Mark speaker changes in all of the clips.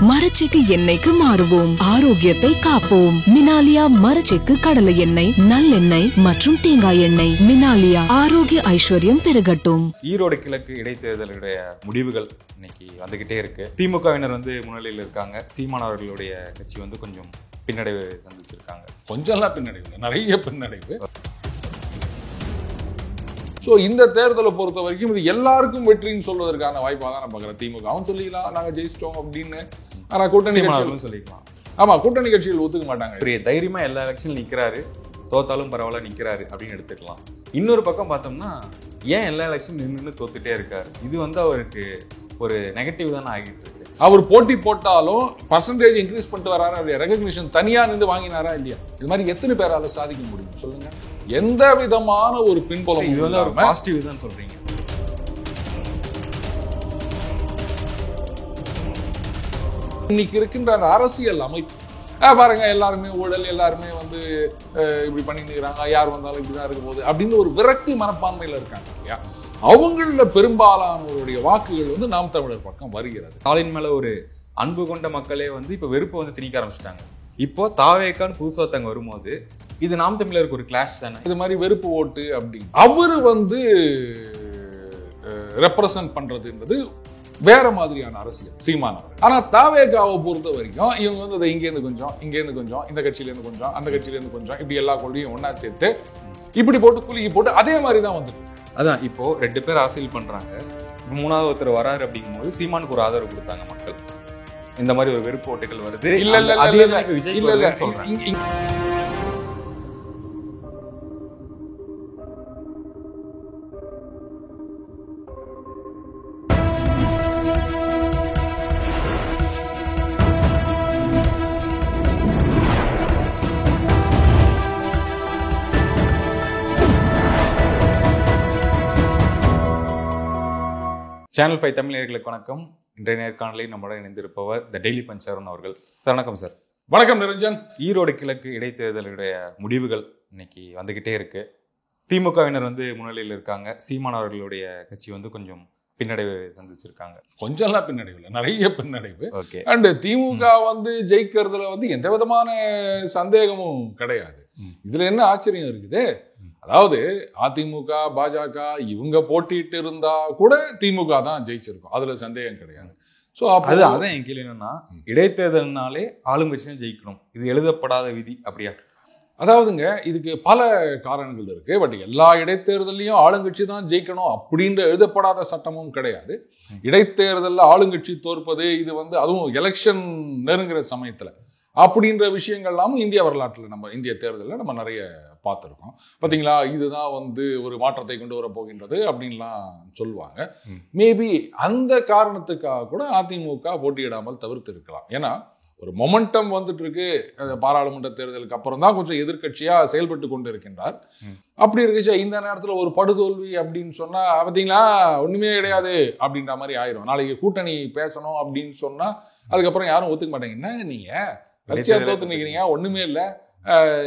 Speaker 1: மரச்செக்கு எண்ணெய்க்கு மாறுவோம், ஆரோக்கியத்தை காப்போம். மினாலியா மரச்செக்கு கடலை எண்ணெய், நல்லெண்ணெய் மற்றும் தேங்காய் எண்ணெய். மினாலியா, ஆரோக்கிய ஐஸ்வர்யம் பெருகட்டும்.
Speaker 2: ஈரோடு கிழக்கு இடைத்தேர்தலுடைய முடிவுகள் இன்னைக்கு வந்துகிட்டே இருக்கு. திமுகவினர் முன்னிலையில் இருக்காங்க. சீமான் அவர்களுடைய கட்சி கொஞ்சம் பின்னடைவு சந்திச்சிருக்காங்க.
Speaker 3: கொஞ்சம்லாம் பின்னடைவு, நிறைய பின்னடைவு. ஸோ இந்த தேர்தலை பொறுத்த வரைக்கும் இது எல்லாருக்கும் வெற்றின்னு சொல்வதற்கான வாய்ப்பாக தான் நான் பார்க்குறேன். திமுகவும் சொல்லிக்கலாம் நாங்கள் ஜெயிச்சிட்டோம் அப்படின்னு. ஆனால் கூட்டணி கட்சிகளும்
Speaker 2: சொல்லிக்கலாம்.
Speaker 3: ஆமாம், கூட்டணி கட்சிகள் ஒத்துக்க மாட்டாங்க.
Speaker 2: பெரிய தைரியமா எல்லா எலெக்ஷன் நிற்கிறாரு, தோத்தாலும் பரவாயில்ல நிற்கிறாரு அப்படின்னு எடுத்துக்கலாம். இன்னொரு பக்கம் பார்த்தோம்னா ஏன் எல்லா எலெக்ஷன் நின்று தோத்துட்டே இருக்காரு, இது அவருக்கு ஒரு நெகட்டிவ் தானே ஆகிட்டு இருக்கு.
Speaker 3: அவர் போட்டி போட்டாலும் பர்சன்டேஜ் இன்க்ரீஸ் பண்ணிட்டு வராரா இல்லையா, ரெகக்னிஷன் தனியாக நின்று வாங்கினாரா இல்லையா, இது மாதிரி எத்தனை பேரால சாதிக்க முடியும் சொல்லுங்க? எந்த விதமான ஒரு பின்புலம்,
Speaker 2: இது ஒரு பாசிட்டிவ் தான் சொல்றீங்க.
Speaker 3: இன்னைக்கு இருக்கின்ற அந்த அரசியல் அமைப்பு பாருங்க, எல்லாருமே ஊழல், எல்லாருமே இப்படி பண்ணிக்கிறாங்க, யார் வந்தாலும் இப்படிதான் இருக்க போகுது அப்படின்னு ஒரு விரக்தி மனப்பான்மையில இருக்காங்க இல்லையா. அவங்கள பெரும்பாலானவருடைய வாக்குகள் நாம் தமிழர் பக்கம் வருகிறது.
Speaker 2: ஸ்டாலின் மேல ஒரு அன்பு கொண்ட மக்களே இப்ப வெறுப்பை திணிக்க ஆரம்பிச்சிட்டாங்க. இப்போ தாவேக்கான்னு புதுசா ஒருத்தங்க வரும்போது இது நாம் தமிழருக்கு ஒரு கிளாஷ் தானே.
Speaker 3: இது மாதிரி வெறுப்பு ஓட்டு அப்படின்னு அவரு ரெப்ரசன்ட் பண்றதுன்றது வேற மாதிரியான அரசியல் சீமானவர். ஆனா தாவேகாவை பொறுத்த வரைக்கும் இவங்க இங்கேருந்து கொஞ்சம், இங்கேருந்து கொஞ்சம், இந்த கட்சியில இருந்து கொஞ்சம், அந்த கட்சியில இருந்து கொஞ்சம், இப்படி எல்லா கொள்கையும் ஒன்னா சேர்த்து இப்படி போட்டு குலுக்கி போட்டு அதே மாதிரிதான் வந்துருக்கு.
Speaker 2: அதான் இப்போ 2 பேர் அரசியல் பண்றாங்க. மூணாவது ஒருத்தர் வராரு அப்படிங்கும் போது சீமானுக்கு ஒரு ஆதரவு கொடுத்தாங்க மக்கள். இந்த மாதிரி ஒரு வெறுப்பு ஓட்டுகள் வருது.
Speaker 3: இல்ல இல்ல
Speaker 2: விஜய்
Speaker 3: இல்ல இல்ல
Speaker 2: சொல்றேன். சேனல் 5 தமிழ் நேயர்களுக்கு வணக்கம். இன்றைய நேர்காணலில் நம்முடன் இணைந்திருப்பவர் த டெய்லி பஞ்சாரன் அவர்கள். சார் வணக்கம். சார்
Speaker 3: வணக்கம் நிரஞ்சன்.
Speaker 2: ஈரோடு கிழக்கு இடைத்தேர்தலுடைய முடிவுகள் இன்னைக்கு வந்துகிட்டே இருக்கு. திமுகவினர் முன்னிலையில் இருக்காங்க. சீமான் அவர்களுடைய கட்சி கொஞ்சம் பின்னடைவு சந்திச்சிருக்காங்க.
Speaker 3: கொஞ்சம்லாம் பின்னடைவு இல்லை, நிறைய பின்னடைவு.
Speaker 2: ஓகே.
Speaker 3: அண்ட் திமுக ஜெயிக்கிறதுல எந்த விதமான சந்தேகமும் கிடையாது. இதுல என்ன ஆச்சரியம் இருக்குது, அதாவது அதிமுக பாஜக இவங்க போட்டிட்டு இருந்தா கூட திமுக தான் ஜெயிச்சிருக்கும், அதுல சந்தேகம் கிடையாது. ஸோ
Speaker 2: அதான் என் கேள்வி என்னன்னா, இடைத்தேர்தல்னாலே ஆளுங்கட்சியும் ஜெயிக்கணும், இது எழுதப்படாத விதி அப்படியா?
Speaker 3: அதாவதுங்க, இதுக்கு பல காரணங்கள் இருக்கு. பட் எல்லா இடைத்தேர்தலையும் ஆளுங்கட்சி தான் ஜெயிக்கணும் அப்படின்ற எழுதப்படாத சட்டமும் கிடையாது. இடைத்தேர்தலில் ஆளுங்கட்சி தோற்பது இது அதுவும் எலெக்ஷன் நெருங்குற சமயத்துல அப்படின்ற விஷயங்கள்லாம் இந்திய வரலாற்றில் நம்ம இந்திய தேர்தலில் நம்ம நிறைய பார்த்துருக்கோம். பார்த்தீங்களா, இதுதான் ஒரு மாற்றத்தை கொண்டு வர போகின்றது அப்படின்லாம் சொல்லுவாங்க. மேபி அந்த காரணத்துக்காக கூட அதிமுக போட்டியிடாமல் தவிர்த்து இருக்கலாம். ஏன்னா ஒரு மொமெண்டம் இருக்கு. பாராளுமன்ற தேர்தலுக்கு அப்புறம் தான் கொஞ்சம் எதிர்கட்சியா செயல்பட்டு கொண்டு இருக்கின்றார். அப்படி இருக்குச்சா இந்த நேரத்தில் ஒரு படுதோல்வி அப்படின்னு சொன்னா பார்த்தீங்களா ஒண்ணுமே கிடையாது அப்படின்ற மாதிரி ஆயிரும். நாளைக்கு கூட்டணி பேசணும் அப்படின்னு சொன்னா அதுக்கப்புறம் யாரும் ஒத்துக்க மாட்டாங்க. என்ன நீங்க கட்சியா தோத்து நிற்கிறீங்க, ஒண்ணுமே இல்லை,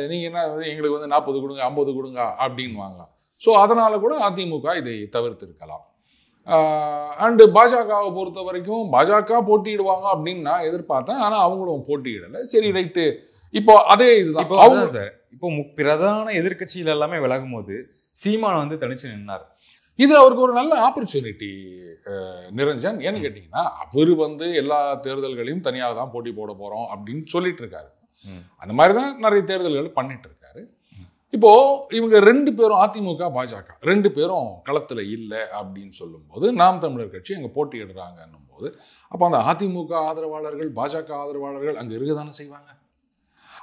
Speaker 3: நீங்க என்ன எங்களுக்கு 40 கொடுங்க 50 கொடுங்க அப்படின்னு வாங்கலாம். ஸோ அதனால கூட அதிமுக இதை தவிர்த்து இருக்கலாம். அண்டு பாஜகவை பொறுத்த வரைக்கும் பாஜக போட்டியிடுவாங்க அப்படின்னு நான் எதிர்பார்த்தேன். ஆனா அவங்களும் போட்டியிடலை. சரி ரைட்டு. இப்போ அதே இதுதான்
Speaker 2: சார். இப்போ பிரதான எதிர்கட்சிகள் எல்லாமே விலகும் போது சீமான் தனிச்சு நின்னார்.
Speaker 3: இது அவருக்கு ஒரு நல்ல ஆப்பர்ச்சுனிட்டி நிரஞ்சன். ஏன்னு கேட்டீங்கன்னா, அவரு எல்லா தேர்தல்களையும் தனியாக தான் போட்டி போட போறோம் அப்படின்னு சொல்லிட்டு இருக்காரு. அந்த மாதிரிதான் நிறைய தேர்தல்கள் பண்ணிட்டு இருக்காரு. இப்போ இவங்க 2 பேரும் அதிமுக பாஜக 2 பேரும் களத்துல இல்லை அப்படின்னு சொல்லும் போது நாம் தமிழர் கட்சி அங்க போட்டியிடுறாங்கன்னும் போது அப்போ அந்த அதிமுக ஆதரவாளர்கள் பாஜக ஆதரவாளர்கள் அங்க இருக்கதானே செய்வாங்க.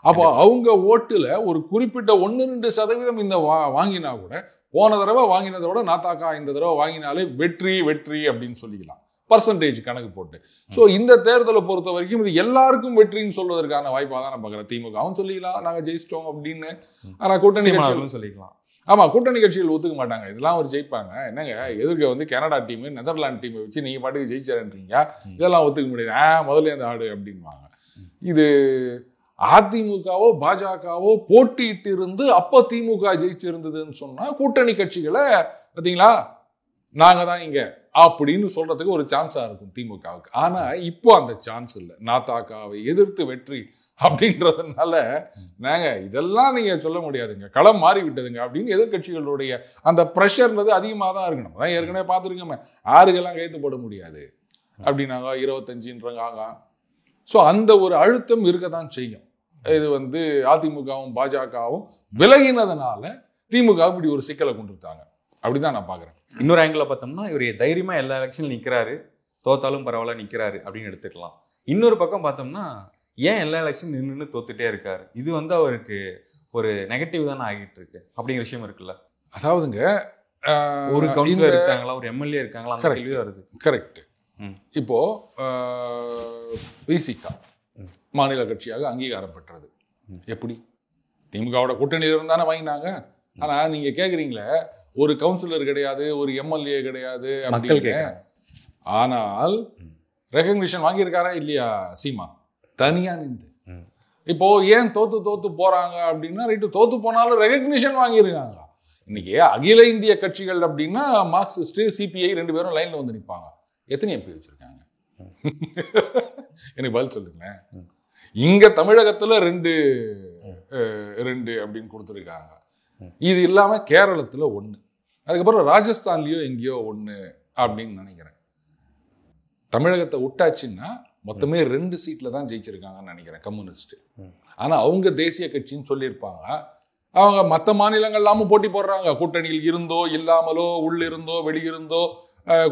Speaker 3: அப்போ அவங்க ஓட்டுல ஒரு குறிப்பிட்ட 1-2% இந்த வாங்கினா கூட, போன தடவை வாங்கினதை விட நாத்தாக்கா இந்த தடவை வாங்கினாலே வெற்றி வெற்றி அப்படின்னு சொல்லிக்கலாம், பர்சன்டேஜ் கணக்கு போட்டு. ஸோ இந்த தேர்தலை பொறுத்த வரைக்கும் இது எல்லாருக்கும் வெற்றின்னு சொல்வதற்கான வாய்ப்பாக தான் நான் பார்க்குறேன். திமுகவும் சொல்லிக்கலாம் நாங்கள் ஜெயிச்சிட்டோம் அப்படின்னு. ஆனால் கூட்டணி கட்சிகளும்
Speaker 2: சொல்லிக்கலாம்.
Speaker 3: ஆமா, கூட்டணி கட்சிகள் ஒத்துக்க மாட்டாங்க. இதெல்லாம் ஒரு ஜெயிப்பாங்க என்னங்க, எதிர்க்க கனடா டீம் நெதர்லாந்து டீமை வச்சு நீங்க பாட்டுக்கு ஜெயிச்சாருன்றீங்க, இதெல்லாம் ஒத்துக்க முடியாது, முதல்ல அந்த ஆடு அப்படின்வாங்க. இது அதிமுகவோ பாஜகவோ போட்டிட்டு இருந்து அப்ப திமுக ஜெயிச்சு இருந்ததுன்னு சொன்னா கூட்டணி கட்சிகளை பார்த்தீங்களா நாங்க தான் இங்க அப்படின்னு சொல்றதுக்கு ஒரு சான்ஸா இருக்கும் திமுகவுக்கு. ஆனா இப்போ அந்த சான்ஸ் இல்லை. நாத்தாக்காவை எதிர்த்து வெற்றி அப்படின்றதுனால நாங்க இதெல்லாம் நீங்க சொல்ல முடியாதுங்க, களம் மாறி விட்டதுங்க அப்படின்னு எதிர்கட்சிகளுடைய அந்த ப்ரெஷர்ன்றது அதிகமாக தான் இருக்கணும். அதான் ஏற்கனவே பார்த்துருக்கோமே, ஆறுகெல்லாம் கைத்து போட முடியாது அப்படின்னாங்க, 25ன்றாங்க. ஸோ அந்த ஒரு அழுத்தம் இருக்க தான் செய்யும். இது அதிமுகவும் பாஜகவும் விலகினதுனால திமுக இப்படி ஒரு சிக்கலை கொண்டுட்டாங்க அப்படிதான் நான் பார்க்குறேன்.
Speaker 2: இன்னொரு ஆங்கிள் பார்த்தோம்னா இவர் தைரியமா எல்லா எலெக்ஷன்ல நிற்கிறாரு, தோத்தாலும் பரவாயில்ல நிற்கிறாரு அப்படின்னு எடுத்துக்கலாம். இன்னொரு பக்கம் பார்த்தோம்னா ஏன் எல்லா எலெக்ஷன் நின்று தோத்துட்டே இருக்காரு, இது அவருக்கு ஒரு நெகட்டிவ் தானே ஆகிட்டு இருக்கு அப்படிங்கிற விஷயம் இருக்குல்ல.
Speaker 3: அதாவதுங்க
Speaker 2: ஒரு கவுன்சிலர் இருக்காங்களா, ஒரு எம்எல்ஏ இருக்காங்களா, அந்த கேள்வி வருது.
Speaker 3: கரெக்ட். இப்போ விசிகா மாநில கட்சியாக அங்கீகாரம் பெற்றது எப்படி? திமுகவோட கூட்டணியில் இருந்தானே வாங்கினாங்க. ஆனா நீங்க கேக்குறீங்களே, ஒரு கவுன்சிலர் கிடையாது, ஒரு எம்எல்ஏ கிடையாது அப்படின்னு. ஆனால் ரெகக்னிஷன் வாங்கியிருக்காரா இல்லையா சீமா? தனியா நின்று. இப்போ ஏன் தோத்து போறாங்க அப்படின்னா, ரைட்டு தோத்து போனாலும் ரெகக்னிஷன் வாங்கியிருக்காங்க. இன்னைக்கு அகில இந்திய கட்சிகள் அப்படின்னா மார்க்சிஸ்ட், சிபிஐ 2 பேரும் லைன்ல வந்து நிற்பாங்க. எத்தனை எம்பி வச்சிருக்காங்க? எனக்கு பதில் சொல்லுங்களேன். இங்க தமிழகத்துல 2 அப்படின்னு கொடுத்துருக்காங்க. இது இல்லாம கேரளத்துல 1, அதுக்கப்புறம் ராஜஸ்தான்லயோ எங்கேயோ 1 அப்படின்னு நினைக்கிறேன். தமிழகத்தை விட்டாச்சுன்னா மொத்தமே 2 சீட்ல தான் ஜெயிச்சிருக்காங்கன்னு நினைக்கிறேன் கம்யூனிஸ்ட். ஆனா அவங்க தேசிய கட்சின்னு சொல்லியிருப்பாங்க. அவங்க மற்ற மாநிலங்கள் இல்லாம போட்டி போடுறாங்க. கூட்டணியில் இருந்தோ இல்லாமலோ, உள்ளிருந்தோ வெளியிருந்தோ,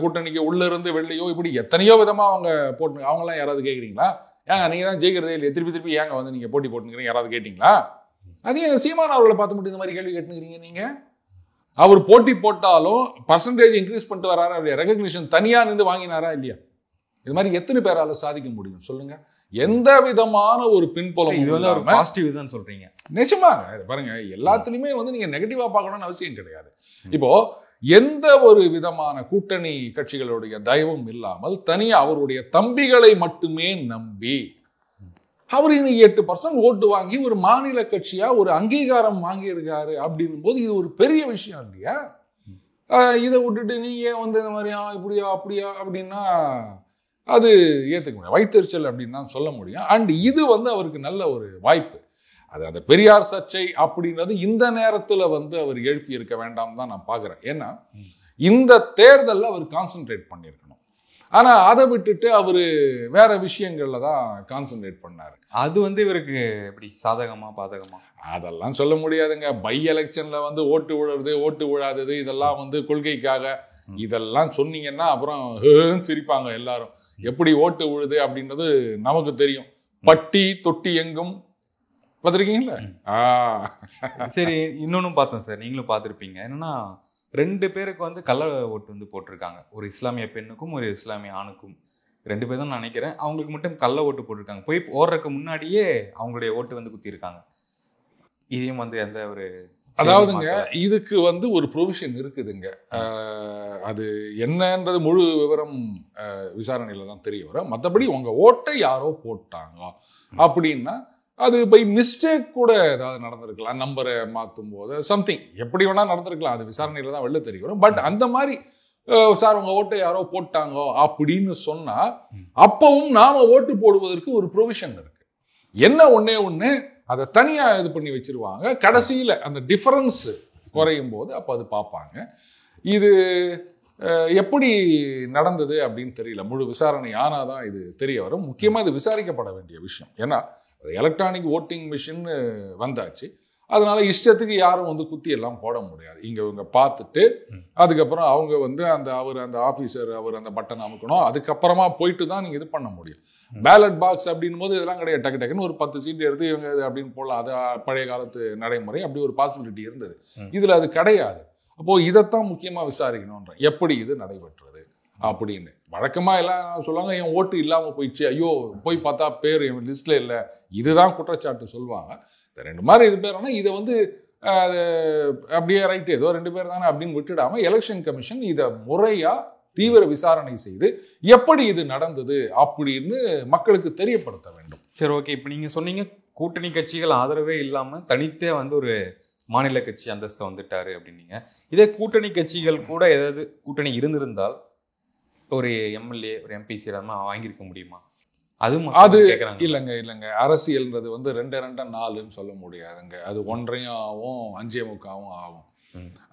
Speaker 3: கூட்டணிக்கு உள்ள இருந்து வெளியோ, இப்படி எத்தனையோ விதமா அவங்க போட்டு. அவங்களாம் யாராவது கேட்குறீங்களா? ஏங்க நீங்க தான் ஜெயிக்கிறதே இல்லையா, திருப்பி ஏங்க நீங்க போட்டி போட்டுக்கிறீங்க, யாராவது கேட்டீங்களா? அதையும் சீமான் அவர்களை பார்த்து மட்டும் இந்த மாதிரி கேள்வி கேட்டுக்கிறீங்க நீங்க. அவர் போட்டி போட்டாலும் பர்சன்டேஜ் இன்க்ரீஸ் பண்ணிட்டு வராரா இல்லையா? ரெகக்னிஷன் தனியா நின்று வாங்கினாரா இல்லையா? இது மாதிரி எத்தனை பேரால சாதிக்க முடியும் சொல்லுங்க? எந்த விதமான ஒரு பின்புலம்.
Speaker 2: இது ஒரு பாசிட்டிவ் தான் சொல்றீங்க.
Speaker 3: நிச்சயமாக பாருங்க, எல்லாத்துலயுமே நீங்க நெகட்டிவா பார்க்கணும்னு அவசியம் கிடையாது. இப்போ எந்த ஒரு விதமான கூட்டணி கட்சிகளுடைய தயவும் இல்லாமல் தனியா அவருடைய தம்பிகளை மட்டுமே நம்பி அவர் இன்னைக்கு 8% ஓட்டு வாங்கி ஒரு மாநில கட்சியா ஒரு அங்கீகாரம் வாங்கி இருக்காரு அப்படின்னும் போது இது ஒரு பெரிய விஷயம் இல்லையா? இதை விட்டுட்டு நீங்க இந்த மாதிரியா இப்படியா அப்படியா அப்படின்னா அது ஏத்துக்க முடியும். வைத்தறிச்சல் அப்படின்னு தான் சொல்ல முடியும். அண்ட் இது அவருக்கு நல்ல ஒரு வாய்ப்பு. அது அந்த பெரியார் சர்ச்சை அப்படின்றது இந்த நேரத்தில் அவர் எழுப்பி இருக்க வேண்டாம் தான் நான் பார்க்குறேன். ஏன்னா இந்த தேர்தலில் அவர் கான்சென்ட்ரேட் பண்ணியிருக்கணும். ஆனா அதை விட்டுட்டு அவரு வேற விஷயங்கள்ல தான் கான்சென்ட்ரேட் பண்ணாரு.
Speaker 2: அது இவருக்கு எப்படி சாதகமா பாதகமா
Speaker 3: அதெல்லாம் சொல்ல முடியாதுங்க. பை எலெக்ஷன்ல ஓட்டு விழுறது ஓட்டு விழாதது இதெல்லாம் கொள்கைக்காக இதெல்லாம் சொன்னீங்கன்னா அப்புறம் சிரிப்பாங்க எல்லாரும். எப்படி ஓட்டு விழுது அப்படின்றது நமக்கு தெரியும். பட்டி தொட்டி எங்கும் பார்த்துருக்கீங்களா?
Speaker 2: சரி, இன்னொன்னும் பார்த்தேன் சார், நீங்களும் பார்த்துருப்பீங்க. என்னன்னா 2 பேருக்கு கள்ள ஓட்டு போட்டிருக்காங்க. ஒரு இஸ்லாமிய பெண்ணுக்கும் ஒரு இஸ்லாமிய ஆணுக்கும். 2 பேர் தான் நினைக்கிறேன். அவங்களுக்கு மட்டும் கள்ள ஓட்டு போட்டிருக்காங்க. போய் ஓடுறதுக்கு முன்னாடியே அவங்களுடைய ஓட்டு குத்திருக்காங்க. இதையும் எந்த ஒரு
Speaker 3: அதாவதுங்க இதுக்கு ஒரு ப்ரொவிஷன் இருக்குதுங்க. அது என்னன்றது முழு விவரம் விசாரணையில தான் தெரிய வரும். மற்றபடி உங்க ஓட்டை யாரோ போட்டாங்க அப்படின்னா அது பை மிஸ்டேக் கூட ஏதாவது நடந்திருக்கலாம். நம்பரை மாற்றும் போது சம்திங் எப்படி வேணா நடந்திருக்கலாம். அது விசாரணையில தான் வெளில தெரிய வரும். பட் அந்த மாதிரி சார் உங்க ஓட்டை யாரோ போட்டாங்க அப்படின்னு சொன்னா அப்பவும் நாம ஓட்டு போடுவதற்கு ஒரு ப்ரொவிஷன் இருக்கு. என்ன ஒண்ணு அதை தனியா இது பண்ணி வச்சிருவாங்க. கடைசியில அந்த டிஃபரன்ஸ் குறையும் போது அப்ப அது பார்ப்பாங்க. இது எப்படி நடந்தது அப்படின்னு தெரியல. முழு விசாரணை ஆனாதான் இது தெரிய வரும். முக்கியமா இது விசாரிக்கப்பட வேண்டிய விஷயம். ஏன்னா எலக்ட்ரானிக் ஓட்டிங் மிஷின் வந்தாச்சு. அதனால இஷ்டத்துக்கு யாரும் குத்தி எல்லாம் போட முடியாது. இவங்க பார்த்துட்டு அதுக்கப்புறம் அவங்க அந்த ஆபீசர் அந்த பட்டன் அமுக்கணும். அதுக்கப்புறமா போயிட்டு தான் நீங்க இது பண்ண முடியும். பேலட் பாக்ஸ் அப்படின் போது இதெல்லாம் கிடையாது. டக்குன்னு ஒரு 10 சீட் எடுத்து இவங்க அப்படின்னு போடலாம். அது பழைய காலத்து நடைமுறை. அப்படி ஒரு பாசிபிலிட்டி இருந்தது. இதுல அது கிடையாது. அப்போ இதைத்தான் முக்கியமா விசாரிக்கணும்ன்ற எப்படி இது நடைபெற்றது அப்படின்னு. வழக்கமா எல்லாம் சொல்லுவாங்க என் ஓட்டு இல்லாம போயிடுச்சு, ஐயோ போய் பார்த்தா பேர் என் லிஸ்ட்ல இல்லை, இதுதான் குற்றச்சாட்டு சொல்லுவாங்க. இந்த 2 மாதிரி இது பேர் இதை அப்படியே ரைட்டு ஏதோ 2 பேர் தானே அப்படின்னு விட்டுடாம எலெக்ஷன் கமிஷன் இதை முறையா தீவிர விசாரணை செய்து எப்படி இது நடந்தது அப்படின்னு மக்களுக்கு தெரியப்படுத்த வேண்டும்.
Speaker 2: சரி, ஓகே. இப்போ நீங்க சொன்னீங்க கூட்டணி கட்சிகள் ஆதரவே இல்லாம தனித்தே ஒரு மாநில கட்சி அந்தஸ்து வந்துட்டாரு அப்படின்னீங்க. இதே கூட்டணி கட்சிகள் கூட ஏதாவது கூட்டணி இருந்திருந்தால் ஒரு எம்எல்ஏ ஒரு எம்பிசி அதெல்லாம் வாங்கியிருக்க முடியுமா?
Speaker 3: அது இல்லைங்க. அரசியல்ன்றது வந்து 2-2-4ன்னு சொல்ல முடியாதுங்க. அது 1.5 ஆகும், 5.25 ஆகும்.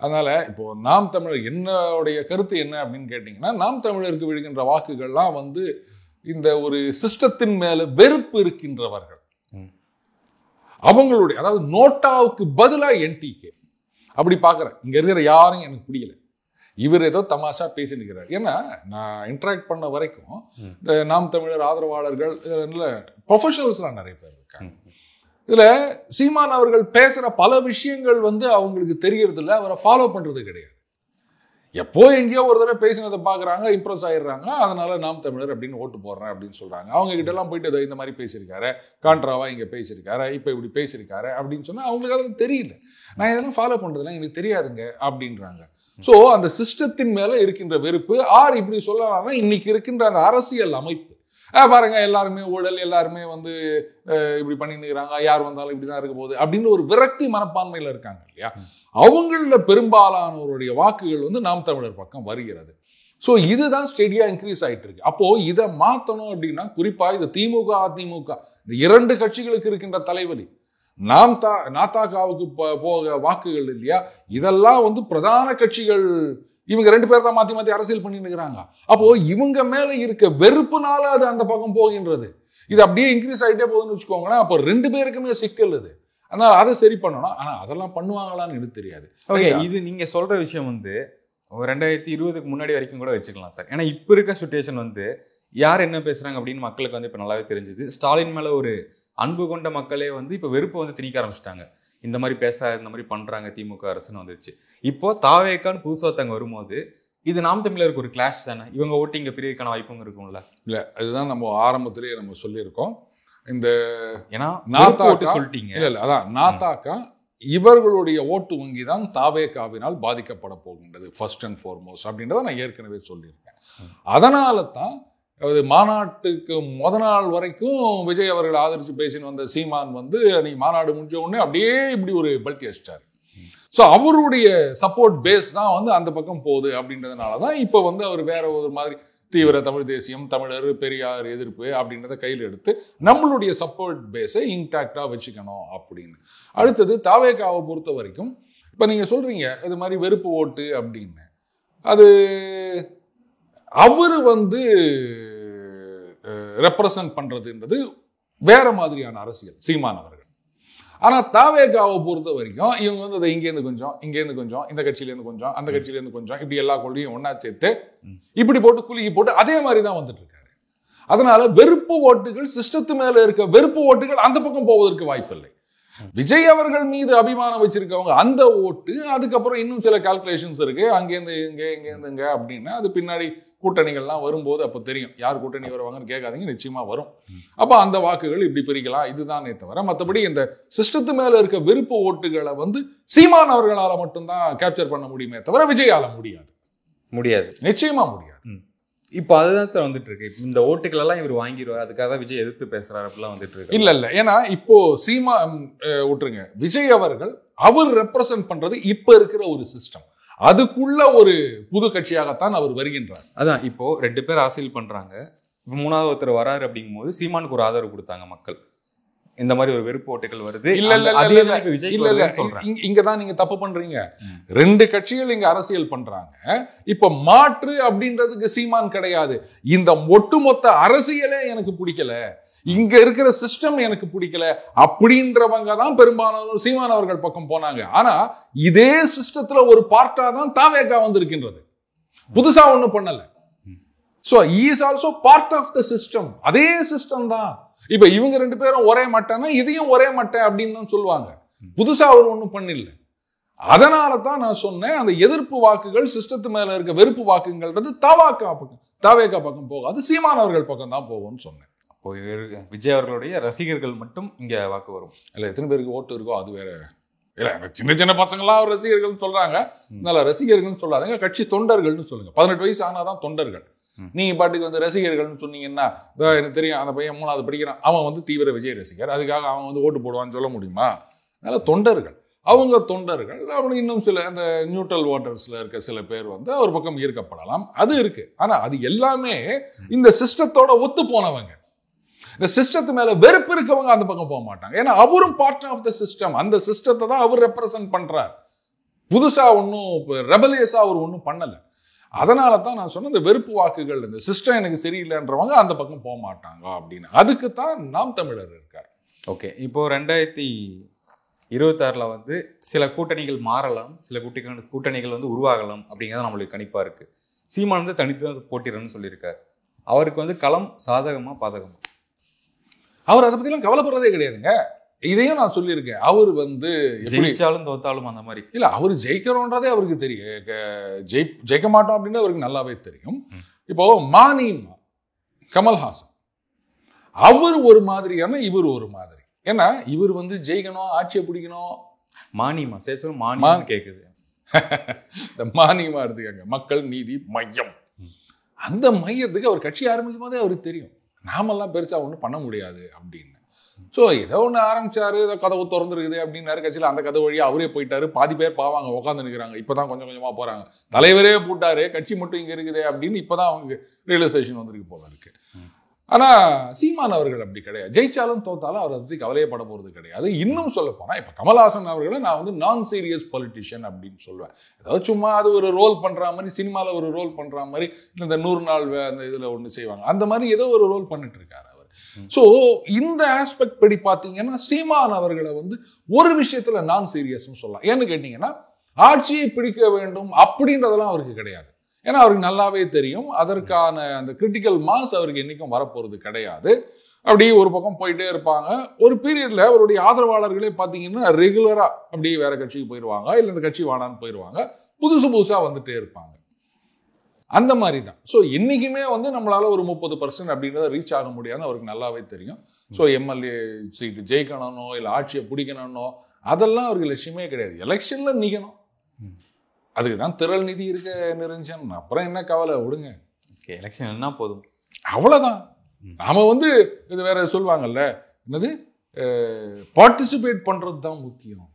Speaker 3: அதனால இப்போ நாம் தமிழர் என்னுடைய கருத்து என்ன அப்படின்னு கேட்டீங்கன்னா, நாம் தமிழருக்கு விழுகின்ற வாக்குகள்லாம் வந்து இந்த ஒரு சிஸ்டத்தின் மேல வெறுப்பு இருக்கின்றவர்கள், அவங்களுடைய, அதாவது நோட்டாவுக்கு பதிலா என்டிகே அப்படி பாக்குறேன். இங்க இருக்கிற யாரும் எனக்கு பிடிக்கல, இவர் ஏதோ தமாஷா பேசினுக்கிறார். ஏன்னா நான் இன்டராக்ட் பண்ண வரைக்கும் இந்த நாம் தமிழர் ஆதரவாளர்கள் ப்ரொஃபஷனல்ஸ்லாம் நிறைய பேர் இருக்காங்க. இதுல சீமான் அவர்கள் பேசுற பல விஷயங்கள் வந்து அவங்களுக்கு தெரியறது இல்லை, அவரை ஃபாலோ பண்றது கிடையாது. எப்போ எங்கேயோ ஒரு தடவை பேசினதை பாக்குறாங்க, இம்ப்ரெஸ் ஆயிடுறாங்க, அதனால நாம் தமிழர் அப்படின்னு ஓட்டு போடுறேன் அப்படின்னு சொல்றாங்க. அவங்க கிட்ட எல்லாம் போயிட்டு இந்த மாதிரி பேசியிருக்காரு, கான்ட்ராவா இங்க பேசியிருக்காரு, இப்ப இப்படி பேசியிருக்காரு அப்படின்னு சொன்னா அவங்களுக்கு அதெல்லாம் தெரியல. நான் இதெல்லாம் ஃபாலோ பண்றதுலாம் எனக்கு தெரியாதுங்க அப்படின்றாங்க. சோ அந்த சிஸ்டத்தின் மேல இருக்கின்ற வெறுப்பு இப்படி சொல்லலாம்னா இன்னைக்கு இருக்கின்ற அந்த அரசியல் அமைப்பு பாருங்க, எல்லாருமே ஊழல், எல்லாருமே வந்து இப்படி பண்ணிக்கிறாங்க, யார் வந்தாலும் இப்படிதான் இருக்க போகுது அப்படின்னு ஒரு விரக்தி மனப்பான்மையில இருக்காங்க இல்லையா? அவங்கள பெரும்பாலானவருடைய வாக்குகள் வந்து நாம் தமிழர் பக்கம் வருகிறது. சோ இதுதான் ஸ்டெடியா இன்க்ரீஸ் ஆயிட்டு இருக்கு. அப்போ இதை மாத்தணும் அப்படின்னா குறிப்பா இந்த திமுக அதிமுக இந்த 2 கட்சிகளுக்கு இருக்கின்ற தலைவலி, நாத்தாக்காவுக்கு போக வாக்குகள் இல்லையா, இதெல்லாம் வந்து பிரதான கட்சிகள் இவங்க 2 பேர் தான் மாத்தி மாத்தி அரசியல் பண்ணிட்டு இருக்கிறாங்க. அப்போ இவங்க மேல இருக்க வெறுப்புனால அது அந்த பக்கம் போகின்றது. இது அப்படியே இன்க்ரீஸ் ஆகிட்டே போகுதுன்னு வச்சுக்கோங்களேன். அப்போ 2 பேருக்குமே சிக்கல் இது. அதனால அதை சரி பண்ணணும். ஆனா அதெல்லாம் பண்ணுவாங்களான்னு எனக்கு தெரியாது.
Speaker 2: ஓகே, இது நீங்க சொல்ற விஷயம் வந்து 2020க்கு முன்னாடி வரைக்கும் கூட வச்சுக்கலாம் சார். ஏன்னா இப்ப இருக்க சிச்சுவேஷன் வந்து யார் என்ன பேசுறாங்க அப்படின்னு மக்களுக்கு வந்து இப்ப நல்லாவே தெரிஞ்சுது. ஸ்டாலின் மேல ஒரு அன்பு கொண்ட மக்களே வந்து இப்ப வெறுப்பை வந்து திணிக்க ஆரம்பிச்சிட்டாங்க. இந்த மாதிரி இந்த மாதிரி பண்றாங்க திமுக அரசுன்னு வந்துருச்சு. இப்போ தாவேக்கான்னு புதுசா ஒருத்தவங்க வரும்போது இது நாம் தமிழருக்கு ஒரு கிளாஷ் தானே, இவங்க ஓட்டு இங்க பிரிவுக்கான வாய்ப்பும் இருக்கும்ல? இல்ல,
Speaker 3: அதுதான் நம்ம ஆரம்பத்திலேயே நம்ம சொல்லியிருக்கோம். இந்த
Speaker 2: ஏன்னா சொல்லிட்டீங்க
Speaker 3: இல்ல அதான் நாத்தாக்கா இவர்களுடைய ஓட்டு வங்கி தான் தாவேக்காவினால் பாதிக்கப்பட போகின்றது ஃபர்ஸ்ட் அண்ட் ஃபார்மோஸ்ட் அப்படின்றத நான் ஏற்கனவே சொல்லியிருக்கேன். அதனால தான் மாநாட்டுக்கு நாள் வரைக்கும் விஜய் அவர்கள் ஆதரிச்சு பேசின்னு வந்த சீமான் வந்து அன்னைக்கு மாநாடு முடிஞ்ச உடனே அப்படியே இப்படி ஒரு பல்ட்டி அடிச்சிட்டாரு. ஸோ அவருடைய சப்போர்ட் பேஸ் தான் வந்து அந்த பக்கம் போகுது அப்படின்றதுனால தான் இப்போ வந்து அவர் வேற ஒரு மாதிரி தீவிர தமிழ் தேசியம், தமிழர், பெரியார் எதிர்ப்பு அப்படின்றத கையில் எடுத்து நம்மளுடைய சப்போர்ட் பேஸை இன்டாக்டா வச்சுக்கணும் அப்படின்னு. அடுத்தது தாவேக்காவை பொறுத்த வரைக்கும் இப்போ நீங்க சொல்றீங்க இது மாதிரி வெறுப்பு ஓட்டு அப்படின்னு, அது அவரு வந்து ரெப்ரசன்ட் பண்றதுன்றது வேற மாதிரியான அரசியல் சீமான் அவர்கள். ஆனா தாவேகாவை பொறுத்த வரைக்கும் இவங்க வந்து அதை இங்கேருந்து கொஞ்சம், இங்கேருந்து கொஞ்சம், இந்த கட்சியிலேருந்து கொஞ்சம், அந்த கட்சியிலேருந்து கொஞ்சம், இப்படி எல்லா கொள்கையும் ஒன்னா சேர்த்து இப்படி போட்டு குலுக்கி போட்டு அதே மாதிரி தான் வந்துட்டு இருக்காரு. அதனால வெறுப்பு ஓட்டுகள், சிஸ்டத்து மேல இருக்க வெறுப்பு ஓட்டுகள் அந்த பக்கம் போவதற்கு வாய்ப்பில்லை. விஜய் அவர்கள் மீது அபிமானம் வச்சிருக்கவங்க அந்த ஓட்டு, அதுக்கப்புறம் இன்னும் சில கால்குலேஷன்ஸ் இருக்கு, அங்கேருந்து இங்கேருந்து இங்க அப்படின்னா அது பின்னாடி கூட்டணிகள்லாம் வரும்போது அப்போ தெரியும் யார் கூட்டணி வருவாங்கன்னு கேட்காதீங்க, நிச்சயமா வரும். அப்போ அந்த வாக்குகள் இப்படி பிரிக்கலாம், இதுதானே தவிர மற்றபடி இந்த சிஸ்டத்து மேல இருக்க விருப்ப ஓட்டுகளை வந்து சீமான் அவர்களால மட்டும்தான் கேப்சர் பண்ண முடியுமே தவிர விஜயால முடியாது, நிச்சயமா முடியாது.
Speaker 2: இப்போ அதுதான் சார் வந்துட்டு இருக்கு. இந்த ஓட்டுகள் எல்லாம் இவர் வாங்கிடுவார், அதுக்காக விஜய் எதிர்த்து பேசுறாரு அப்படிலாம் வந்துட்டு இருக்கு.
Speaker 3: இல்ல ஏன்னா இப்போ விட்டுருங்க, விஜய் அவர்கள் அவர் ரெப்ரசன்ட் பண்றது இப்ப இருக்கிற ஒரு சிஸ்டம், அதுக்குள்ள ஒரு புது கட்சியாகத்தான் அவர் வருகின்றார்.
Speaker 2: அதான் இப்போ 2 பேர் அரசியல் பண்றாங்க, இப்போ 3வது ஒருத்தர் வராரு அப்படிங்கும் போது சீமானுக்கு ஒரு ஆதரவு கொடுத்தாங்க மக்கள். இந்த மாதிரி ஒரு வெறுப்பு ஓட்டுகள் வருது.
Speaker 3: இங்கதான் நீங்க தப்பு பண்றீங்க. 2 கட்சிகள் இங்க அரசியல் பண்றாங்க. இப்ப மாற்று அப்படின்றதுக்கு சீமான் கிடையாது. இந்த ஒட்டுமொத்த அரசியலே எனக்கு பிடிக்கல, இங்க இருக்கிற சிஸ்டம் எனக்கு பிடிக்கல அப்படின்றவங்க தான் பெரும்பாலான சீமான் அவர்கள் பக்கம் போனாங்க. ஆனா இதே சிஸ்டத்துல ஒரு பார்ட்டா தான் தாவேகா வந்திருக்கின்றது, புதுசா ஒண்ணு பண்ணல. So he is also part of the system. அதே சிஸ்டம் தான். இப்ப இவங்க 2 பேரும் ஒரே மட்டன்னா இதையும் ஒரே மட்டை அப்படின்னு தான் சொல்லுவாங்க. புதுசா அவர் ஒண்ணும் பண்ணல. அதனால தான் நான் சொன்னேன், அந்த எதிர்ப்பு வாக்குகள் சிஸ்டத்து மேல இருக்க வெறுப்பு வாக்குங்கள்ன்றது தாவேகா பக்கம் போகாது, சீமான் அவர்கள் பக்கம் தான் போகும்னு சொன்னேன்.
Speaker 2: அப்போ விஜய் அவர்களுடைய ரசிகர்கள் மட்டும் இங்க வாக்கு வரும்.
Speaker 3: இல்ல எத்தனை பேருக்கு ஓட்டு இருக்கோ அது வேற. இல்ல சின்ன சின்ன பசங்களாம் அவர் ரசிகர்கள் சொல்றாங்க, அதனால ரசிகர்கள் சொல்லாதீங்க, கட்சி தொண்டர்கள்னு சொல்லுங்க. 18 வயசு ஆனாதான் தொண்டர்கள். நீங்க பாட்டுக்கு வந்து ரசிகர்கள்னு சொன்னீங்கன்னா, எனக்கு தெரியும் அந்த பையன் 3வது படிக்கிறான், அவன் வந்து தீவிர விஜய் ரசிகர், அதுக்காக அவன் வந்து ஓட்டு போடுவான்னு சொல்ல முடியுமா? அதனால தொண்டர்கள். அவங்க தொண்டர்கள், அவங்க இன்னும் சில அந்த நியூட்ரல் வாட்டர்ஸ்ல இருக்க சில பேர் வந்து ஒரு பக்கம் ஈர்க்கப்படலாம், அது இருக்கு. ஆனா அது எல்லாமே இந்த சிஸ்டத்தோட ஒத்து போனவங்க. இந்த சிஸ்டத்து மேல வெறுப்பு இருக்கவங்க அந்த பக்கம் போக மாட்டாங்க. ஏன்னா அவரும் பார்ட் ஆஃப் த சிஸ்டம். அந்த சிஸ்டத்தை தான் அவர் ரெப்ரசன்ட் பண்றார். புதுசா ஒன்னும் ரெபலியஸா அவர் ஒன்னும் பண்ணல. அதனால தான் நான் சொன்ன இந்த வெறுப்பு வாக்குகள், இந்த சிஸ்டம் எனக்கு சரியில்லைன்றவங்க அந்த பக்கம் போக மாட்டாங்க அப்படின்னு. அதுக்கு தான் நாம் தமிழர் இருக்கார்.
Speaker 2: ஓகே, இப்போ 2026 வந்து சில கூட்டணிகள் மாறலாம், சில கூட்டணிகள் வந்து உருவாகலாம் அப்படிங்கிறது நம்மளுக்கு கணிப்பா இருக்கு. சீமான் வந்து தனித்து தான் போட்டிடுறேன்னு சொல்லியிருக்காரு. அவருக்கு வந்து களம் சாதகமா பாதகமா?
Speaker 3: அவர் அதை பத்திலாம் கவலைப்படுறதே கிடையாதுங்க. இதையும் நான் சொல்லியிருக்கேன். அவர் வந்து
Speaker 2: ஜெயிச்சாலும் தோத்தாலும் அந்த மாதிரி
Speaker 3: இல்ல, அவர் ஜெயிக்கிறோன்றதே அவருக்கு தெரியும். ஜெயிக்க மாட்டோம் அப்படின்னு அவருக்கு நல்லாவே தெரியும். இப்போ மானிமா கமல்ஹாசன் அவர் ஒரு மாதிரியான, இவர் ஒரு மாதிரி. ஏன்னா இவர் வந்து ஜெயிக்கணும், ஆட்சியை பிடிக்கணும்.
Speaker 2: மானிமா சேர்த்து மானிமா கேக்குது.
Speaker 3: இந்த மானியமா எடுத்துக்காங்க, மக்கள் நீதி மையம். அந்த மையத்துக்கு அவர் கட்சி ஆரம்பிக்கும் போதே அவருக்கு தெரியும் நாமெல்லாம் பெருசா ஒன்றும் பண்ண முடியாது அப்படின்னு. ஸோ ஏதோ ஒன்று ஆரம்பிச்சாரு, ஏதோ கதவு திறந்துருக்குது அப்படின்னாரு. கட்சியில் அந்த கதவு வழியா அவரே போயிட்டாரு. பாதி பேர் பாவாங்க உட்காந்து நிற்கிறாங்க. இப்பதான் கொஞ்சம் கொஞ்சமா போறாங்க. தலைவரே போட்டாரு, கட்சி மட்டும் இங்க இருக்குது அப்படின்னு இப்பதான் அவங்க ரியலைசேஷன் வந்திருக்கு போல இருக்கு. ஆனா சீமான் அவர்கள் அப்படி கிடையாது. ஜெயிச்சாலும் தோத்தாலும் அவர் பத்தி கவலையப்பட போறது கிடையாது. இன்னும் சொல்ல போனா இப்ப கமல்ஹாசன் அவர்களை நான் வந்து நான் சீரியஸ் பொலிட்டிஷியன் அப்படின்னு சொல்லுவேன். ஏதாவது சும்மா அது ஒரு ரோல் பண்ற மாதிரி, சினிமால ஒரு ரோல் பண்ற மாதிரி, இந்த 100 நாள் அந்த இதுல ஒண்ணு செய்வாங்க, அந்த மாதிரி ஏதோ ஒரு ரோல் பண்ணிட்டு இருக்காரு அவர். சோ இந்த ஆஸ்பெக்ட் படி பாத்தீங்கன்னா சீமான் அவர்களை வந்து ஒரு விஷயத்துல நான் சீரியஸ் சொல்லலாம். ஏன்னு கேட்டீங்கன்னா ஆட்சியை பிடிக்க வேண்டும் அப்படின்றதெல்லாம் அவருக்கு கிடையாது. ஏன்னா அவருக்கு நல்லாவே தெரியும் அதற்கான அந்த கிரிட்டிக்கல் மாஸ் அவருக்கு என்னைக்கும் வரப்போறது கிடையாது. அப்படி ஒரு பக்கம் போயிட்டே இருப்பாங்க. ஒரு பீரியட்ல அவருடைய ஆதரவாளர்களே பார்த்தீங்கன்னா ரெகுலரா அப்படியே வேற கட்சிக்கு போயிடுவாங்க, இல்லை இந்த கட்சி வாடான்னு போயிடுவாங்க, புதுசா வந்துட்டே இருப்பாங்க. அந்த மாதிரி தான். ஸோ இன்னைக்குமே வந்து நம்மளால ஒரு 30% அப்படின்றத ரீச் ஆக முடியாதுன்னு அவருக்கு நல்லாவே தெரியும். ஸோ எம்எல்ஏ சீட்டு ஜெயிக்கணும்னோ இல்லை ஆட்சியை பிடிக்கணும்னோ அதெல்லாம் அவருக்கு லட்சியமே கிடையாது. எலெக்ஷன்ல நிக்கணும், அதுக்கு தான் திரள் நிதி இருக்க நிரஞ்சன். அப்புறம் என்ன கவலை, விடுங்க.
Speaker 2: எலெக்ஷன் என்ன போதும்,
Speaker 3: அவ்வளவுதான். நாம வந்து இது வேற சொல்லுவாங்கல்ல, என்னது பார்ட்டிசிபேட் பண்றது தான் முக்கியம்,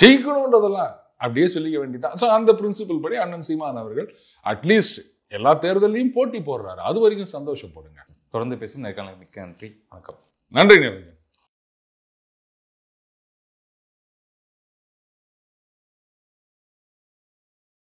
Speaker 3: ஜெயிக்கணும்ன்றதெல்லாம் அப்படியே சொல்லிக்க வேண்டியதான். ஸோ அந்த பிரின்சிபல் படி அண்ணன் சீமான் அவர்கள் அட்லீஸ்ட் எல்லா தேர்தலையும் போட்டி போடுறாரு. அது வரைக்கும் சந்தோஷப்படுங்க.
Speaker 2: தொடர்ந்து பேசும் நேர்காணல் மிக்க நன்றி. வணக்கம்.
Speaker 3: நன்றி நிரஞ்சன்.